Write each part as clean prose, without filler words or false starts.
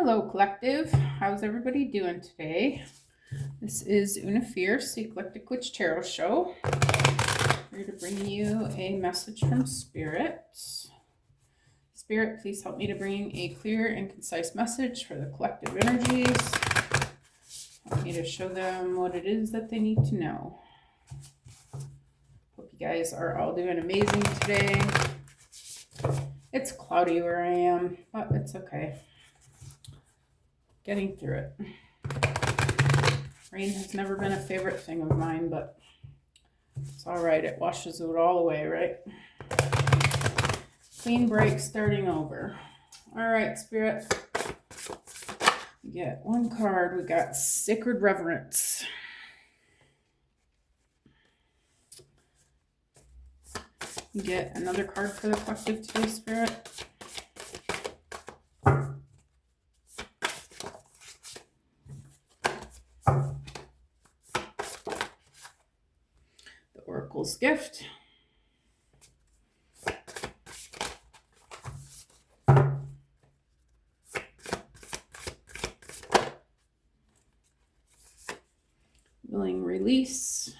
Hello, collective. How's everybody doing today? This is Una Fierce, the Eclectic Witch Tarot Show. I'm here to bring you a message from Spirit. Spirit, please help me to bring a clear and concise message for the collective energies. Help me to show them what it is that they need to know. Hope you guys are all doing amazing today. It's cloudy where I am, but it's okay. Getting through it. Rain has never been a favorite thing of mine, but it's all right. It washes it all away, right? Clean break, starting over. All right, Spirit. We get one card. We got Sacred Reverence. We get another card for the collective today, Spirit. Oracle's Gift. Willing Release.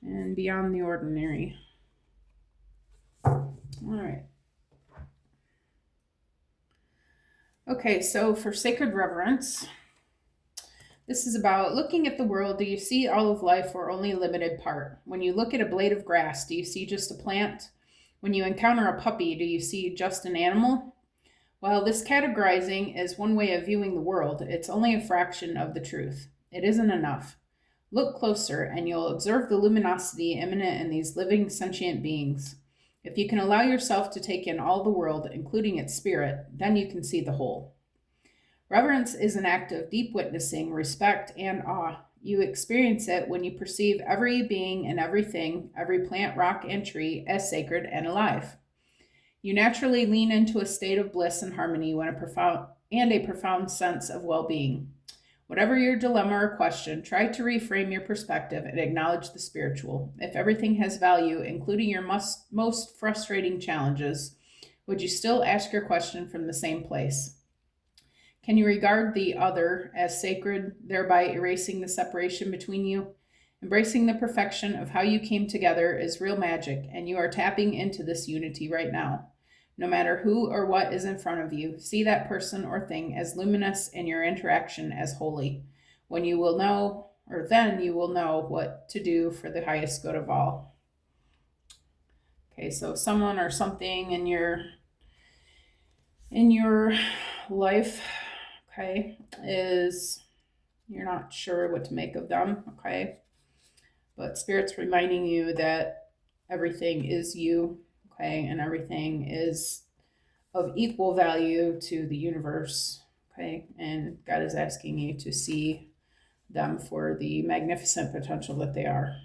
And Beyond the Ordinary. All right. Okay, so for Sacred Reverence, this is about looking at the world. Do you see all of life or only a limited part? When you look at a blade of grass, do you see just a plant? When you encounter a puppy, do you see just an animal? While this categorizing is one way of viewing the world, it's only a fraction of the truth. It isn't enough. Look closer and you'll observe the luminosity immanent in these living sentient beings. If you can allow yourself to take in all the world, including its spirit, then you can see the whole. Reverence is an act of deep witnessing, respect, and awe. You experience it when you perceive every being and everything, every plant, rock, and tree as sacred and alive. You naturally lean into a state of bliss and harmony when a profound sense of well-being. Whatever your dilemma or question, try to reframe your perspective and acknowledge the spiritual. If everything has value, including your most frustrating challenges, would you still ask your question from the same place? Can you regard the other as sacred, thereby erasing the separation between you? Embracing the perfection of how you came together is real magic, and you are tapping into this unity right now. No matter who or what is in front of you, see that person or thing as luminous and your interaction as holy. Then you will know what to do for the highest good of all. Okay, so someone or something in your life, okay, is you're not sure what to make of them, okay? But Spirit's reminding you that everything is you, okay, and everything is of equal value to the universe, okay? And God is asking you to see them for the magnificent potential that they are.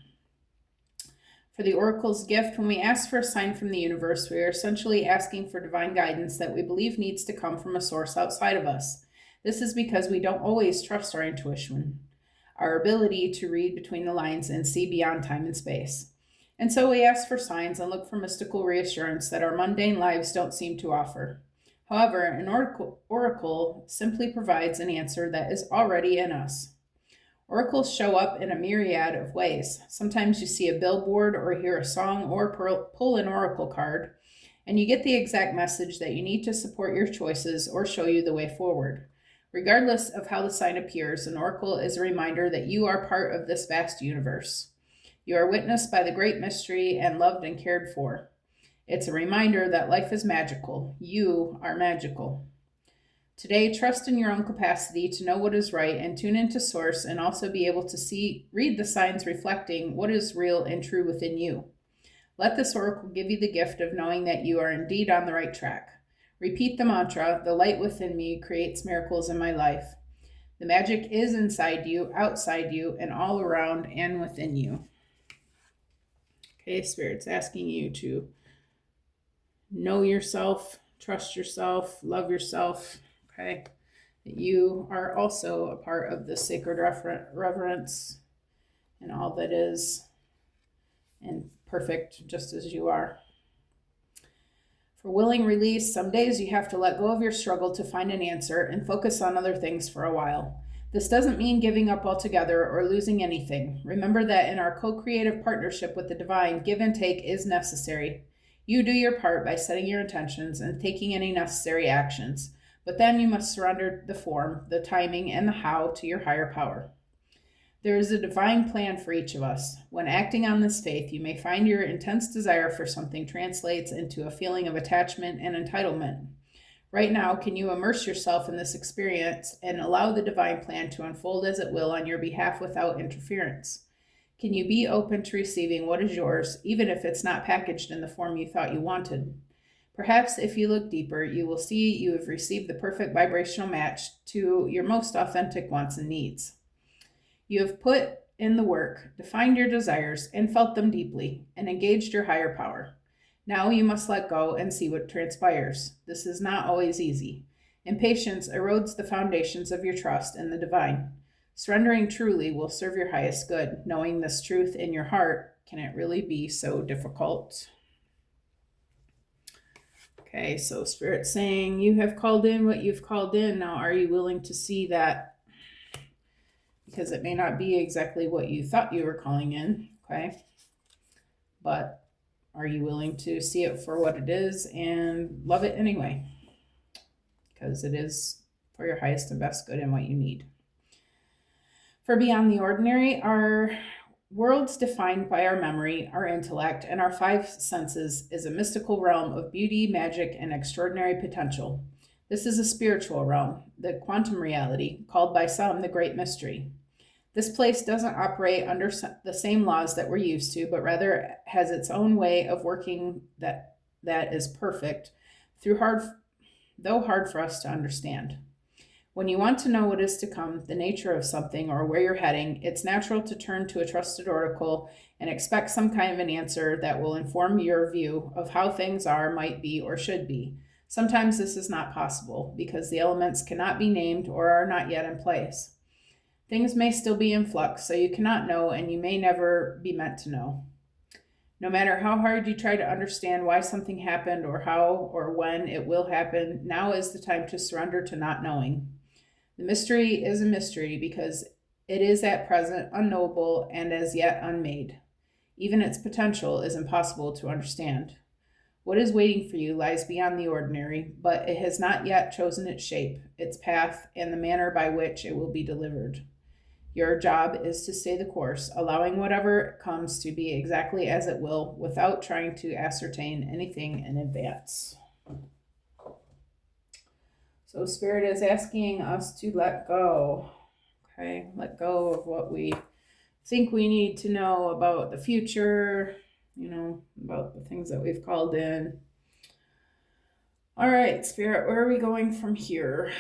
For the Oracle's Gift, when we ask for a sign from the universe, we are essentially asking for divine guidance that we believe needs to come from a source outside of us. This is because we don't always trust our intuition, our ability to read between the lines and see beyond time and space. And so we ask for signs and look for mystical reassurance that our mundane lives don't seem to offer. However, an oracle simply provides an answer that is already in us. Oracles show up in a myriad of ways. Sometimes you see a billboard or hear a song or pull an oracle card, and you get the exact message that you need to support your choices or show you the way forward. Regardless of how the sign appears, an oracle is a reminder that you are part of this vast universe. You are witnessed by the great mystery and loved and cared for. It's a reminder that life is magical. You are magical. Today, trust in your own capacity to know what is right and tune into source, and also be able to read the signs reflecting what is real and true within you. Let this oracle give you the gift of knowing that you are indeed on the right track. Repeat the mantra, the light within me creates miracles in my life. The magic is inside you, outside you, and all around and within you. Okay, Spirit's asking you to know yourself, trust yourself, love yourself, okay? That you are also a part of the sacred reverence and all that is, and perfect just as you are. For willing release, some days you have to let go of your struggle to find an answer and focus on other things for a while. This doesn't mean giving up altogether or losing anything. Remember that in our co-creative partnership with the divine, give and take is necessary. You do your part by setting your intentions and taking any necessary actions, but then you must surrender the form, the timing, and the how to your higher power. There is a divine plan for each of us. When acting on this faith, you may find your intense desire for something translates into a feeling of attachment and entitlement. Right now, can you immerse yourself in this experience and allow the divine plan to unfold as it will on your behalf without interference? Can you be open to receiving what is yours, even if it's not packaged in the form you thought you wanted? Perhaps if you look deeper, you will see you have received the perfect vibrational match to your most authentic wants and needs. You have put in the work, defined your desires, and felt them deeply, and engaged your higher power. Now you must let go and see what transpires. This is not always easy. Impatience erodes the foundations of your trust in the divine. Surrendering truly will serve your highest good. Knowing this truth in your heart, can it really be so difficult? Okay, so Spirit saying, you have called in what you've called in. Now, are you willing to see that? Because it may not be exactly what you thought you were calling in, okay? But are you willing to see it for what it is and love it anyway? Because it is for your highest and best good and what you need. For beyond the ordinary, our worlds defined by our memory, our intellect, and our five senses is a mystical realm of beauty, magic, and extraordinary potential. This is a spiritual realm, the quantum reality, called by some the great mystery. This place doesn't operate under the same laws that we're used to, but rather has its own way of working that is perfect, though hard for us to understand. When you want to know what is to come, the nature of something, or where you're heading, it's natural to turn to a trusted oracle and expect some kind of an answer that will inform your view of how things are, might be, or should be. Sometimes this is not possible because the elements cannot be named or are not yet in place. Things may still be in flux, so you cannot know, and you may never be meant to know. No matter how hard you try to understand why something happened or how or when it will happen, now is the time to surrender to not knowing. The mystery is a mystery because it is at present unknowable and as yet unmade. Even its potential is impossible to understand. What is waiting for you lies beyond the ordinary, but it has not yet chosen its shape, its path, and the manner by which it will be delivered. Your job is to stay the course, allowing whatever comes to be exactly as it will without trying to ascertain anything in advance. So Spirit is asking us to let go. Okay, let go of what we think we need to know about the future, about the things that we've called in. All right, Spirit, where are we going from here?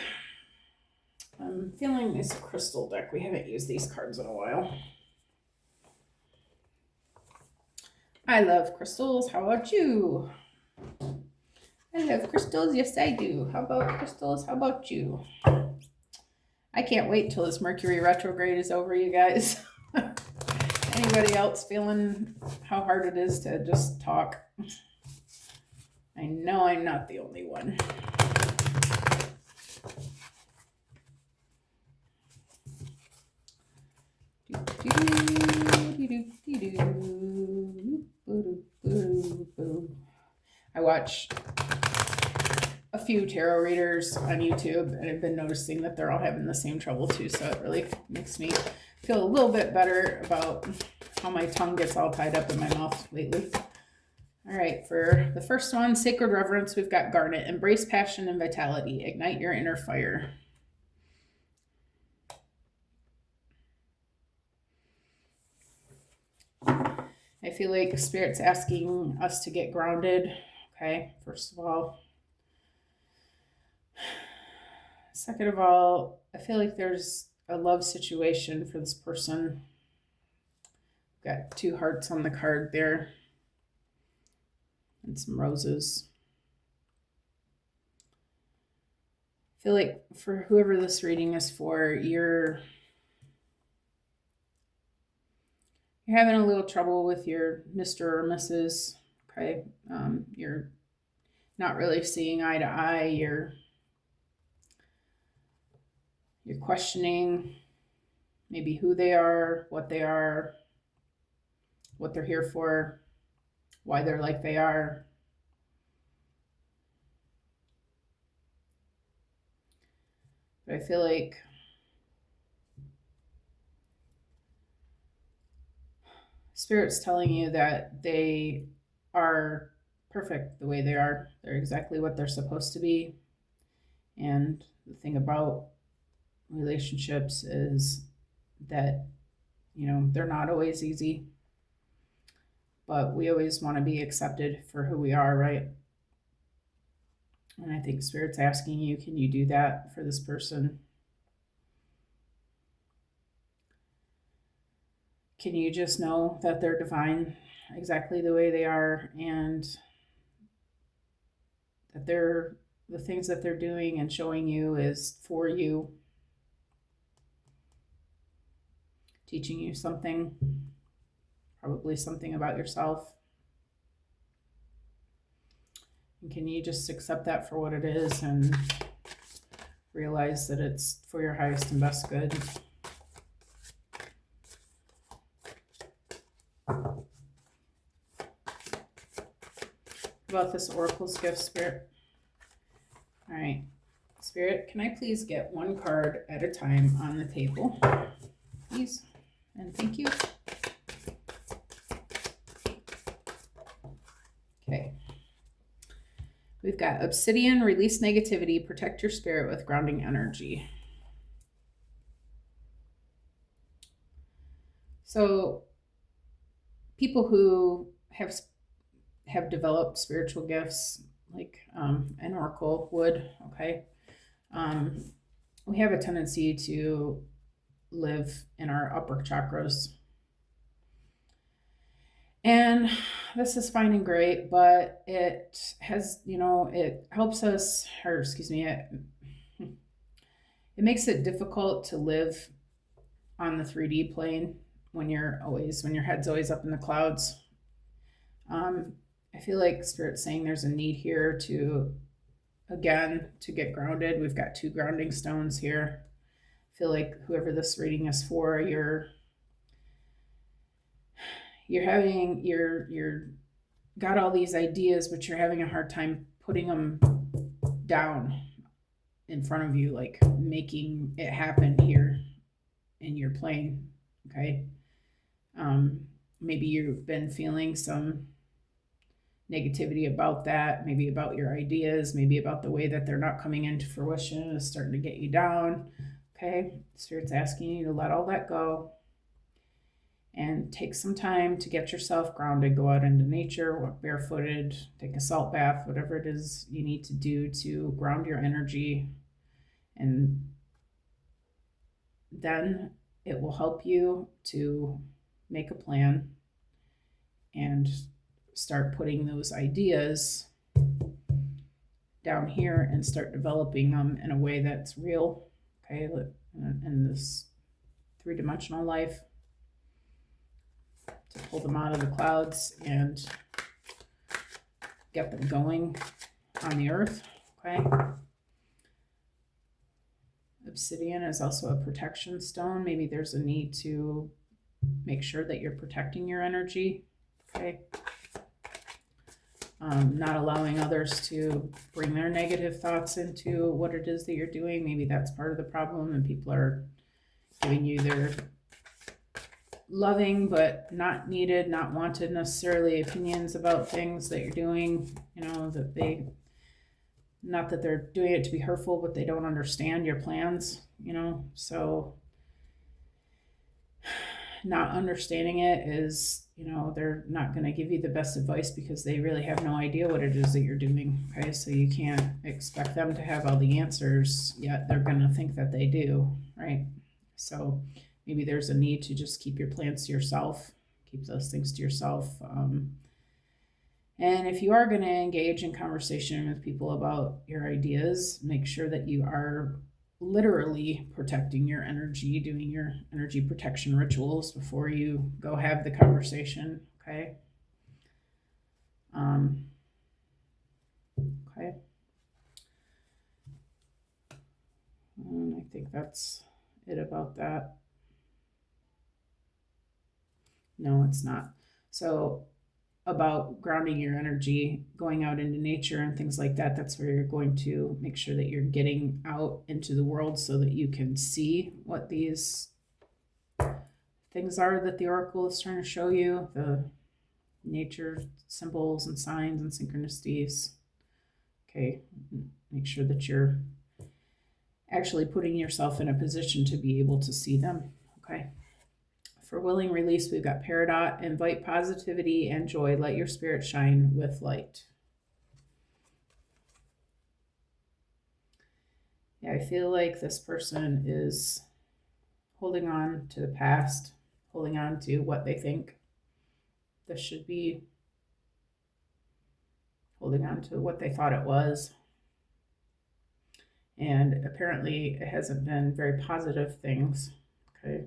I'm feeling this crystal deck. We haven't used these cards in a while. I love crystals. How about you? I love crystals. Yes, I do. How about crystals? How about you? I can't wait till this Mercury retrograde is over, you guys. Anybody else feeling how hard it is to just talk? I know I'm not the only one. I watch a few tarot readers on YouTube, and I've been noticing that they're all having the same trouble too, so it really makes me feel a little bit better about how my tongue gets all tied up in my mouth lately. All right, for the first one, Sacred Reverence, we've got Garnet. Embrace passion and vitality. Ignite your inner fire. I feel like Spirit's asking us to get grounded. Okay, first of all. Second of all, I feel like there's a love situation for this person. Got 2 hearts on the card there. And some roses. I feel like for whoever this reading is for, you're having a little trouble with your Mr. or Mrs. Okay, you're not really seeing eye to eye. You're questioning maybe who they are, what they're here for, why they're like they are. But I feel like Spirit's telling you that they are perfect the way they are. They're exactly what they're supposed to be. And the thing about relationships is that, they're not always easy, but we always want to be accepted for who we are, right? And I think Spirit's asking you, can you do that for this person? Can you just know that they're divine exactly the way they are, and that the things that they're doing and showing you is for you, teaching you something, probably something about yourself. And can you just accept that for what it is and realize that it's for your highest and best good? About this Oracle's gift, Spirit. All right, Spirit, can I please get one card at a time on the table, please? And thank you. Okay. We've got Obsidian, release negativity, protect your spirit with grounding energy. So people who have developed spiritual gifts, like an oracle would, okay, we have a tendency to live in our upper chakras. And this is fine and great, but it has, it helps us, or excuse me, it makes it difficult to live on the 3D plane when your head's always up in the clouds. I feel like Spirit's saying there's a need here to get grounded. We've got 2 grounding stones here. I feel like whoever this reading is for, you're got all these ideas, but you're having a hard time putting them down in front of you, like making it happen here in your plane. Okay. Maybe you've been feeling some negativity about that, maybe about your ideas, maybe about the way that they're not coming into fruition is starting to get you down. Okay. Spirit's asking you to let all that go and take some time to get yourself grounded. Go out into nature, walk barefooted, take a salt bath, whatever it is you need to do to ground your energy. And then it will help you to make a plan and start putting those ideas down here and start developing them in a way that's real, okay, in this 3-dimensional life, to pull them out of the clouds and get them going on the earth, okay? Obsidian is also a protection stone. Maybe there's a need to make sure that you're protecting your energy, okay? Not allowing others to bring their negative thoughts into what it is that you're doing. Maybe that's part of the problem, and people are giving you their loving but not needed, not wanted necessarily opinions about things that you're doing, that they, not that they're doing it to be hurtful, but they don't understand your plans, so not understanding it is, they're not going to give you the best advice because they really have no idea what it is that you're doing. Okay, so you can't expect them to have all the answers, yet they're going to think that they do, right? So maybe there's a need to just keep your plans to yourself, keep those things to yourself. And if you are going to engage in conversation with people about your ideas, make sure that you are literally protecting your energy, doing your energy protection rituals before you go have the conversation, okay? think that's it about that. No, it's not. So about grounding your energy, going out into nature and things like that, that's where you're going to make sure that you're getting out into the world so that you can see what these things are that the oracle is trying to show you, the nature symbols and signs and synchronicities. Okay, make sure that you're actually putting yourself in a position to be able to see them. Okay. For willing release, we've got Peridot, invite positivity and joy. Let your spirit shine with light. Yeah, I feel like this person is holding on to the past, holding on to what they think this should be, holding on to what they thought it was. And apparently it hasn't been very positive things. Okay.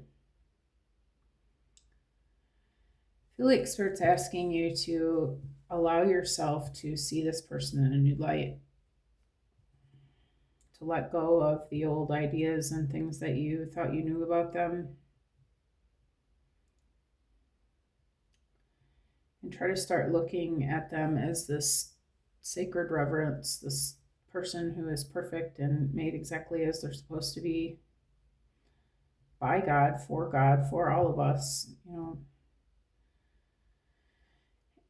I feel like Spirit's asking you to allow yourself to see this person in a new light, to let go of the old ideas and things that you thought you knew about them, and try to start looking at them as this sacred reverence, this person who is perfect and made exactly as they're supposed to be by God, for all of us,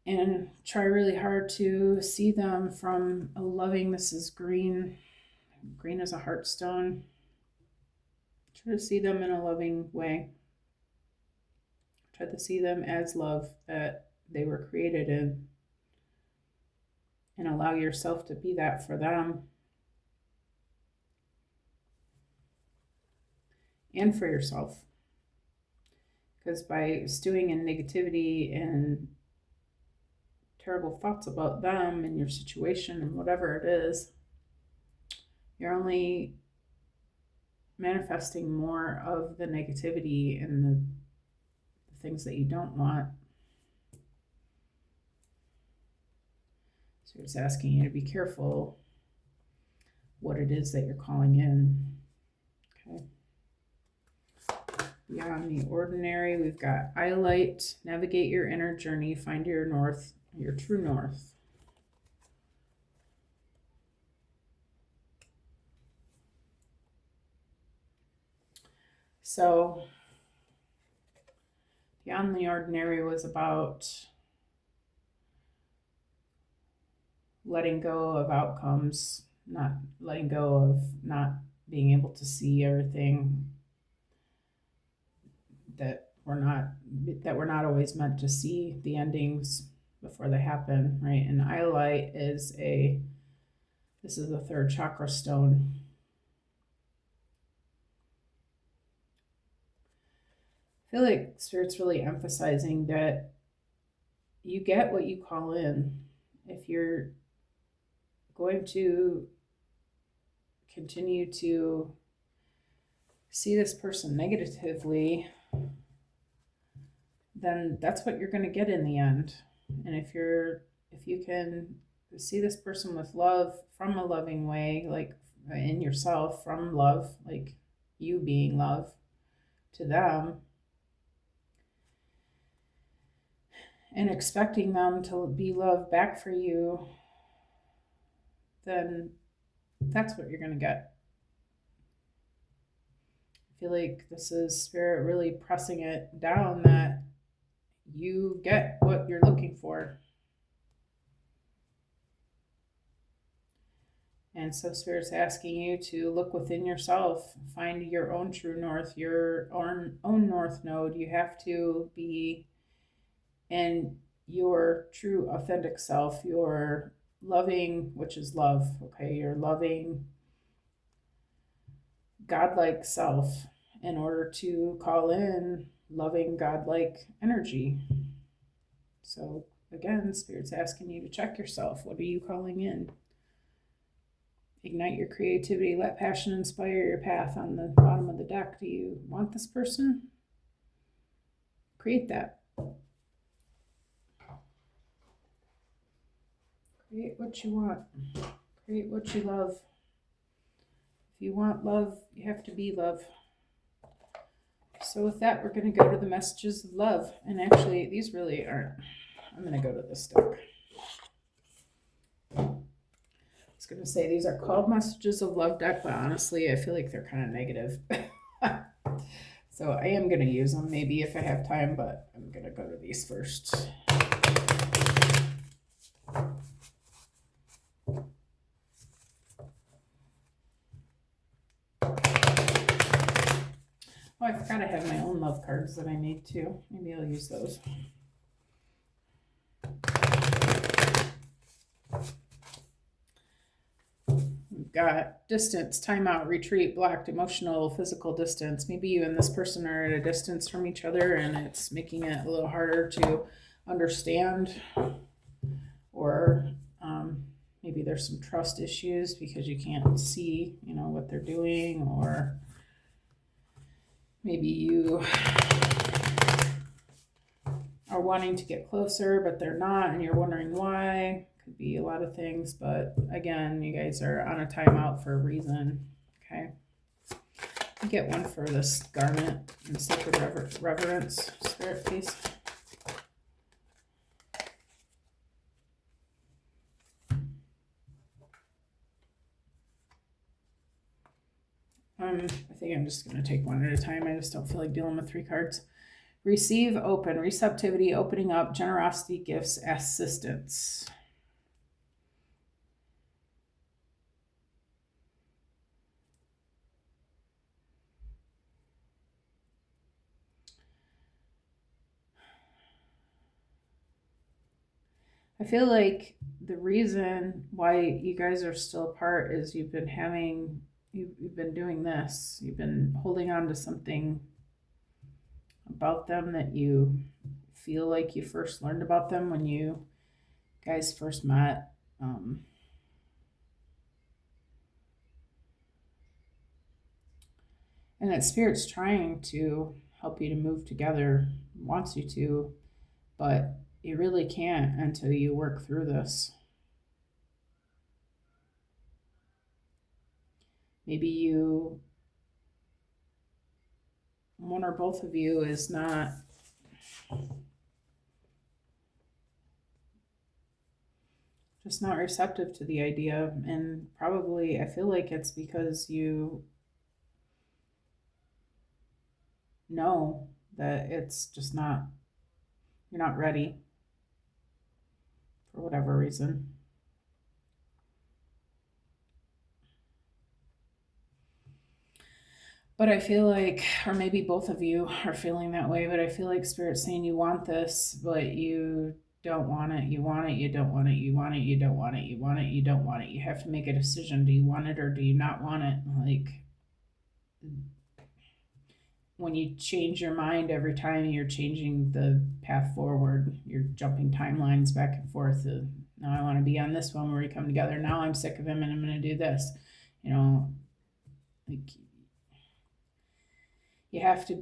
and try really hard to see them from a loving, this is green as a heartstone. Try to see them in a loving way. Try to see them as love that they were created in, and allow yourself to be that for them and for yourself. Because by stewing in negativity and terrible thoughts about them and your situation and whatever it is, you're only manifesting more of the negativity and the things that you don't want. So it's asking you to be careful what it is that you're calling in. Okay. Beyond the ordinary, we've got Iolite, navigate your inner journey, find your north, your true north. So Beyond the Ordinary was about letting go of outcomes, not letting go of not being able to see everything that we're not always meant to see the endings before they happen, right? And Iolite is this is the third chakra stone. I feel like Spirit's really emphasizing that you get what you call in. If you're going to continue to see this person negatively, then that's what you're going to get in the end. And if you can see this person with love, from a loving way, like in yourself, from love, like you being love to them, and expecting them to be love back for you, then that's what you're going to get. I feel like this is Spirit really pressing it down that you get what you're looking for. And so Spirit's asking you to look within yourself, find your own true north, your own north node. You have to be in your true authentic self, your loving, which is love, okay? Your loving, godlike self, in order to call in loving, godlike energy. So again, Spirit's asking you to check yourself. What are you calling in? Ignite your creativity. Let passion inspire your path on the bottom of the deck. Do you want this person? Create that. Create what you want. Create what you love. If you want love, you have to be love. So with that, we're going to go to the messages of love. And actually, these really aren't. I'm going to go to this deck. I was going to say these are called messages of love deck, but honestly, I feel like they're kind of negative. So I am going to use them maybe if I have time, but I'm going to go to these first. Oh, I forgot I have my own love cards that I made too. Maybe I'll use those. We've got distance, timeout, retreat, blocked, emotional, physical distance. Maybe you and this person are at a distance from each other and it's making it a little harder to understand. Or maybe there's some trust issues because you can't see, what they're doing. Or maybe you are wanting to get closer, but they're not, and you're wondering why. Could be a lot of things, but again, you guys are on a timeout for a reason. Okay. You get one for this garment and sacred reverence. Spirit, please. I think I'm just going to take one at a time. I just don't feel like dealing with 3 cards. Receive, open, receptivity, opening up, generosity, gifts, assistance. I feel like the reason why you guys are still apart is you've been doing this. You've been holding on to something about them that you feel like you first learned about them when you guys first met. And that Spirit's trying to help you to move together, wants you to, but you really can't until you work through this. Maybe one or both of you is not just not receptive to the idea, and probably I feel like it's because you know that it's just not, you're not ready for whatever reason. But I feel like, or maybe both of you are feeling that way, but I feel like Spirit's saying you want this, but you don't want it. You want it, you don't want it, you want it, you don't want it, you want it, you don't want it. You have to make a decision. Do you want it or do you not want it? Like, when you change your mind every time, you're changing the path forward. You're jumping timelines back and forth. Now I want to be on this one where we come together. Now I'm sick of him and I'm going to do this. Like, you have to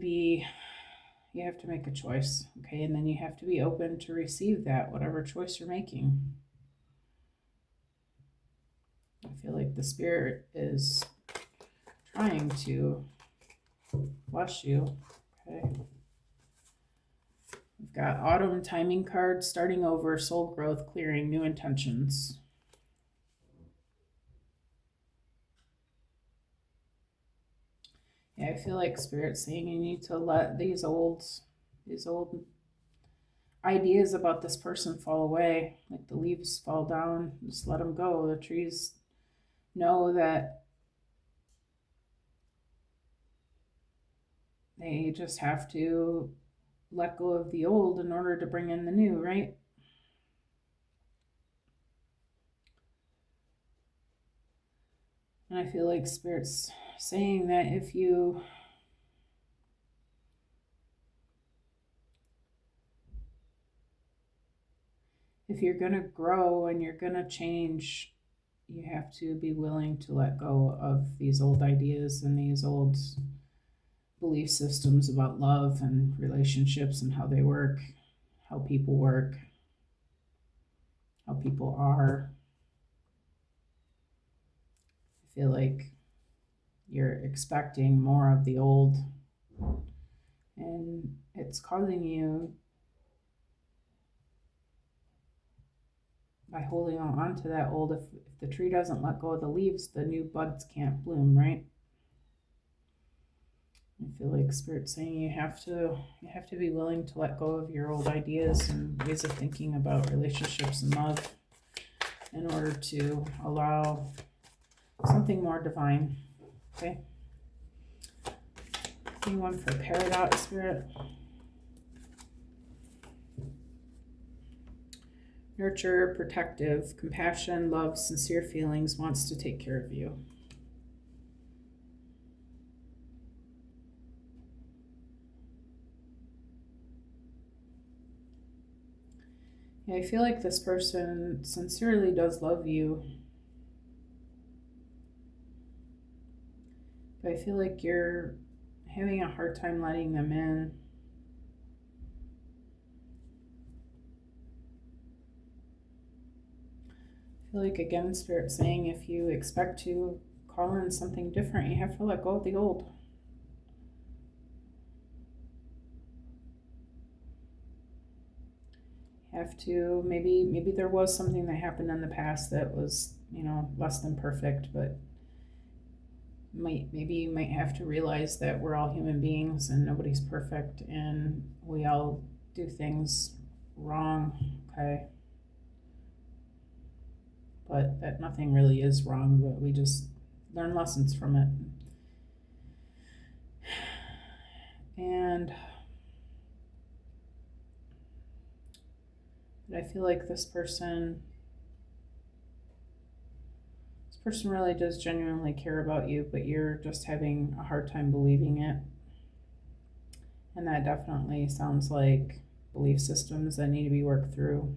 make a choice, okay? And then you have to be open to receive that, whatever choice you're making. I feel like the Spirit is trying to bless you, okay? We've got autumn, timing card, starting over, soul growth, clearing, new intentions. Yeah, I feel like Spirit's saying you need to let these old ideas about this person fall away, like the leaves fall down. Just let them go. The trees know that they just have to let go of the old in order to bring in the new, right? And I feel like Spirit's saying that if you're going to grow and you're going to change, you have to be willing to let go of these old ideas and these old belief systems about love and relationships and how they work, how people work, how people are. I feel like you're expecting more of the old, and it's causing you, by holding on to that old, if the tree doesn't let go of the leaves, the new buds can't bloom, right? I feel like Spirit's saying you have to be willing to let go of your old ideas and ways of thinking about relationships and love in order to allow something more divine. Okay. Anyone for Paradox, Spirit? Nurture, protective, compassion, love, sincere feelings, wants to take care of you. Yeah, I feel like this person sincerely does love you. But I feel like you're having a hard time letting them in. I feel like, again, Spirit saying if you expect to call in something different, you have to let go of the old. You have to, maybe there was something that happened in the past that was, less than perfect, but maybe you might have to realize that we're all human beings and nobody's perfect and we all do things wrong, okay? But that nothing really is wrong, but we just learn lessons from it. And I feel like this person really does genuinely care about you, but you're just having a hard time believing it. And that definitely sounds like belief systems that need to be worked through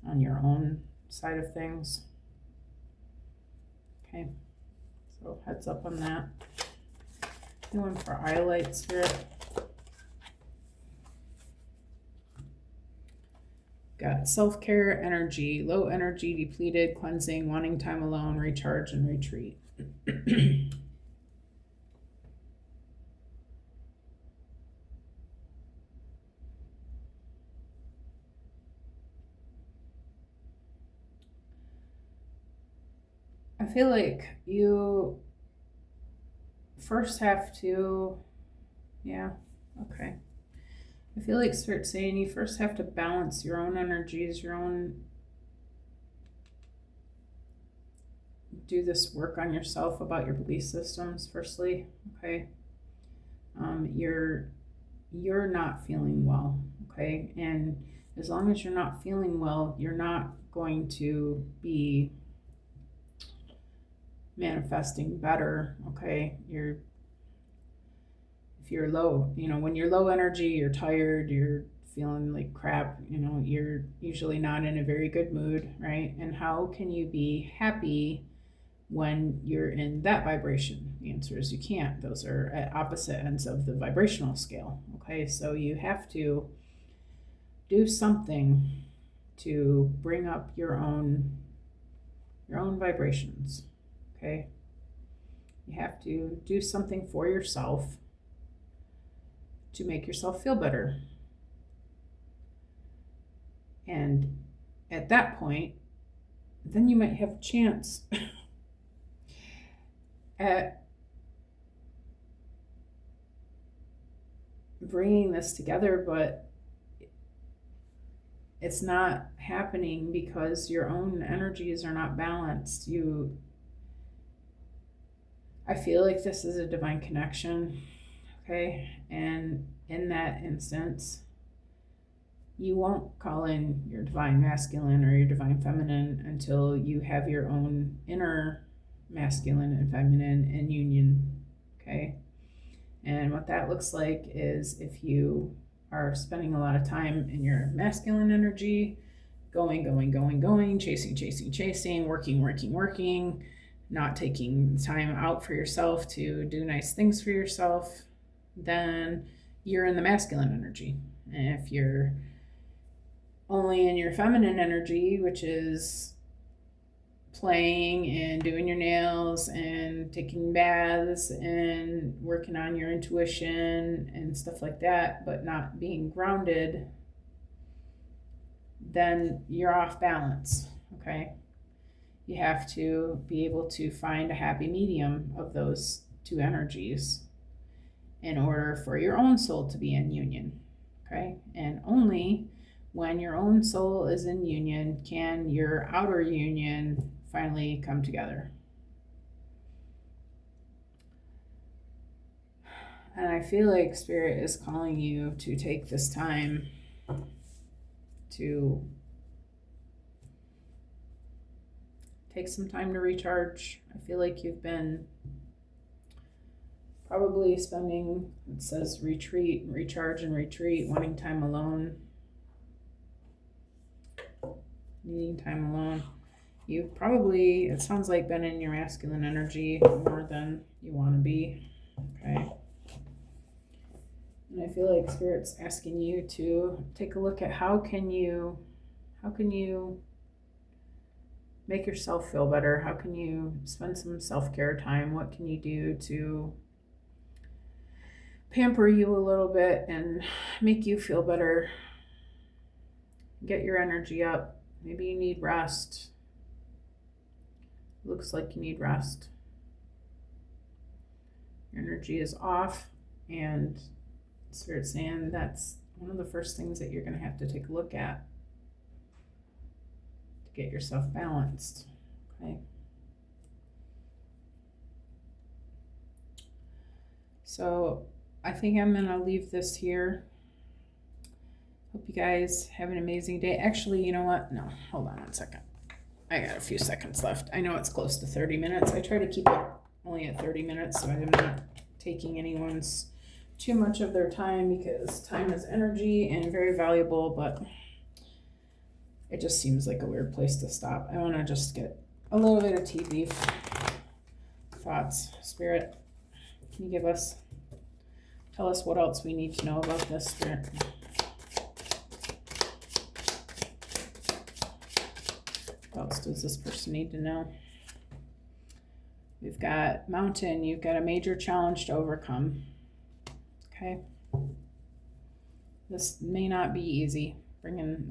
on your own side of things. Okay, so heads up on that. Going for Iolite, Spirit. Got self-care, energy, low energy, depleted, cleansing, wanting time alone, recharge, and retreat. I feel like you first have to, okay. I feel like Spirit's saying you first have to balance your own energies, do this work on yourself about your belief systems, firstly, okay? You're not feeling well, okay? And as long as you're not feeling well, you're not going to be manifesting better, okay? If you're low, when you're low energy, you're tired, you're feeling like crap, you're usually not in a very good mood, right? And how can you be happy when you're in that vibration? The answer is you can't. Those are at opposite ends of the vibrational scale, okay? So you have to do something to bring up your own vibrations, okay? You have to do something for yourself to make yourself feel better. And at that point, then you might have a chance at bringing this together, but it's not happening because your own energies are not balanced. I feel like this is a divine connection, okay? And in that instance, you won't call in your divine masculine or your divine feminine until you have your own inner masculine and feminine in union, okay? And what that looks like is if you are spending a lot of time in your masculine energy, going, chasing, working, not taking time out for yourself to do nice things for yourself, then you're in the masculine energy. And if you're only in your feminine energy, which is playing and doing your nails and taking baths and working on your intuition and stuff like that, but not being grounded, then you're off balance, okay? You have to be able to find a happy medium of those two energies in order for your own soul to be in union, okay? And only when your own soul is in union can your outer union finally come together. And I feel like Spirit is calling you to take this time to take some time to recharge. I feel like you've been probably spending, it says retreat, recharge and retreat, wanting time alone, needing time alone. You've probably, it sounds like, been in your masculine energy more than you want to be, okay? And I feel like Spirit's asking you to take a look at how can you make yourself feel better? How can you spend some self-care time? What can you do to pamper you a little bit and make you feel better? Get your energy up. Maybe you need rest. Looks like you need rest. Your energy is off, and Spirit's saying that's one of the first things that you're going to have to take a look at to get yourself balanced, okay? So I think I'm going to leave this here. Hope you guys have an amazing day. Actually, you know what? No, hold on one second. I got a few seconds left. I know it's close to 30 minutes. I try to keep it only at 30 minutes so I'm not taking anyone's too much of their time, because time is energy and very valuable, but it just seems like a weird place to stop. I want to just get a little bit of TV thoughts. Spirit, can you tell us what else we need to know about this, Spirit? What else does this person need to know? We've got mountain. You've got a major challenge to overcome. Okay. This may not be easy.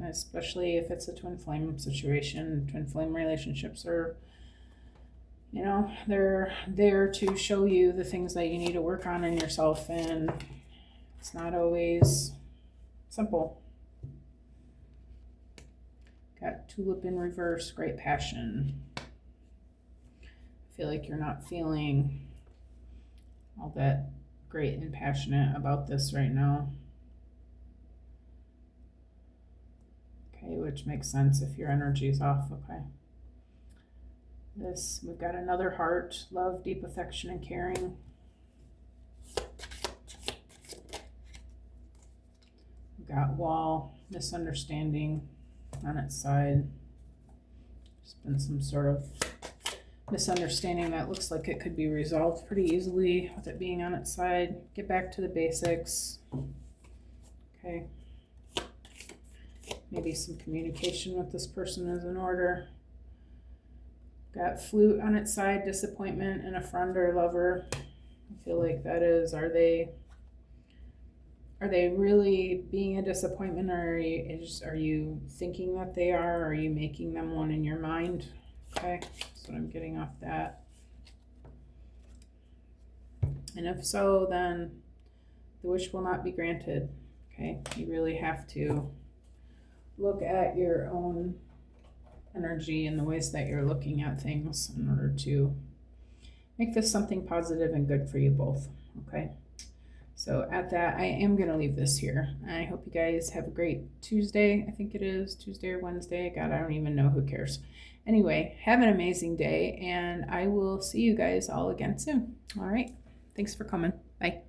Especially if it's a twin flame situation. Twin flame relationships are, they're there to show you the things that you need to work on in yourself, and it's not always simple. Got tulip in reverse, great passion. I feel like you're not feeling all that great and passionate about this right now. Okay, which makes sense if your energy is off, okay? We've got another heart, love, deep affection, and caring. We've got wall, misunderstanding on its side. There's been some sort of misunderstanding that looks like it could be resolved pretty easily with it being on its side. Get back to the basics. Okay. Maybe some communication with this person is in order. Got flute on its side, disappointment, and a friend or lover. I feel like that is, are they really being a disappointment, or are you thinking that they are? Or are you making them one in your mind? Okay, that's what I'm getting off that. And if so, then the wish will not be granted. Okay, you really have to look at your own energy and the ways that you're looking at things in order to make this something positive and good for you both. Okay, so at that, I am going to leave this here. I hope you guys have a great Tuesday. I think it is Tuesday or Wednesday. God, I don't even know. Who cares? Anyway, have an amazing day, and I will see you guys all again soon. All right. Thanks for coming. Bye.